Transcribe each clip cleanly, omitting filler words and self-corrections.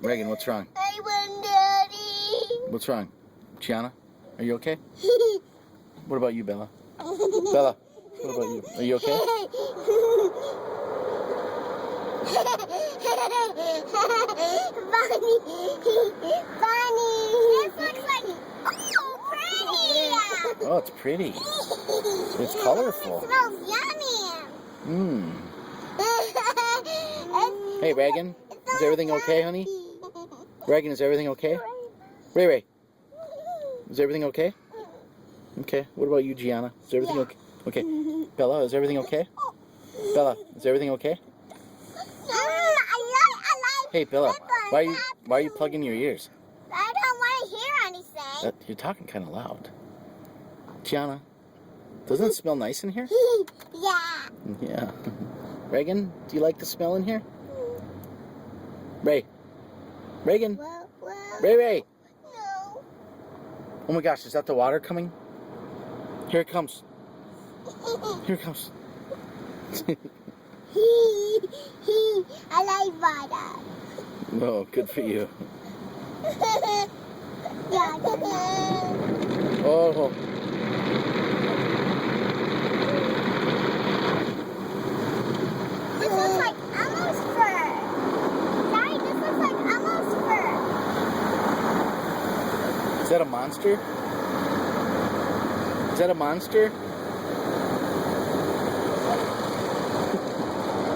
Reagan, what's wrong? I want Daddy. What's wrong? Gianna, are you okay? What about you, Bella? Bella, what about you? Are you okay? Bunny. This looks like pretty. Oh, it's pretty. It's colorful. It smells yummy. Mmm. Hey, Reagan, is everything okay, honey? Reagan, is everything okay? Ray Ray, is everything okay? Okay. What about you, Gianna? Is everything okay? Okay. Bella, is everything okay? Bella, is everything okay? I like. Hey, Bella, why are you plugging your ears? I don't want to hear anything. You're talking kind of loud. Gianna, doesn't it smell nice in here? Yeah. Yeah. Reagan, do you like the smell in here? Ray. Reagan. Well, Ray. no. Oh my gosh, is that the water coming? Here it comes. Here it comes. I like water. Oh, good for you. Yeah. Oh. This looks like Elmo's fur. Daddy, this looks like Elmo's fur. Is that a monster? Is that a monster?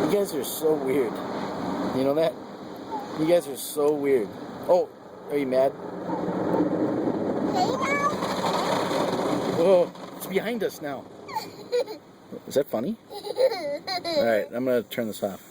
You guys are so weird. You know that? You guys are so weird. Oh, are you mad? Hey now. Oh, it's behind us now. Is that funny? All right, I'm going to turn this off.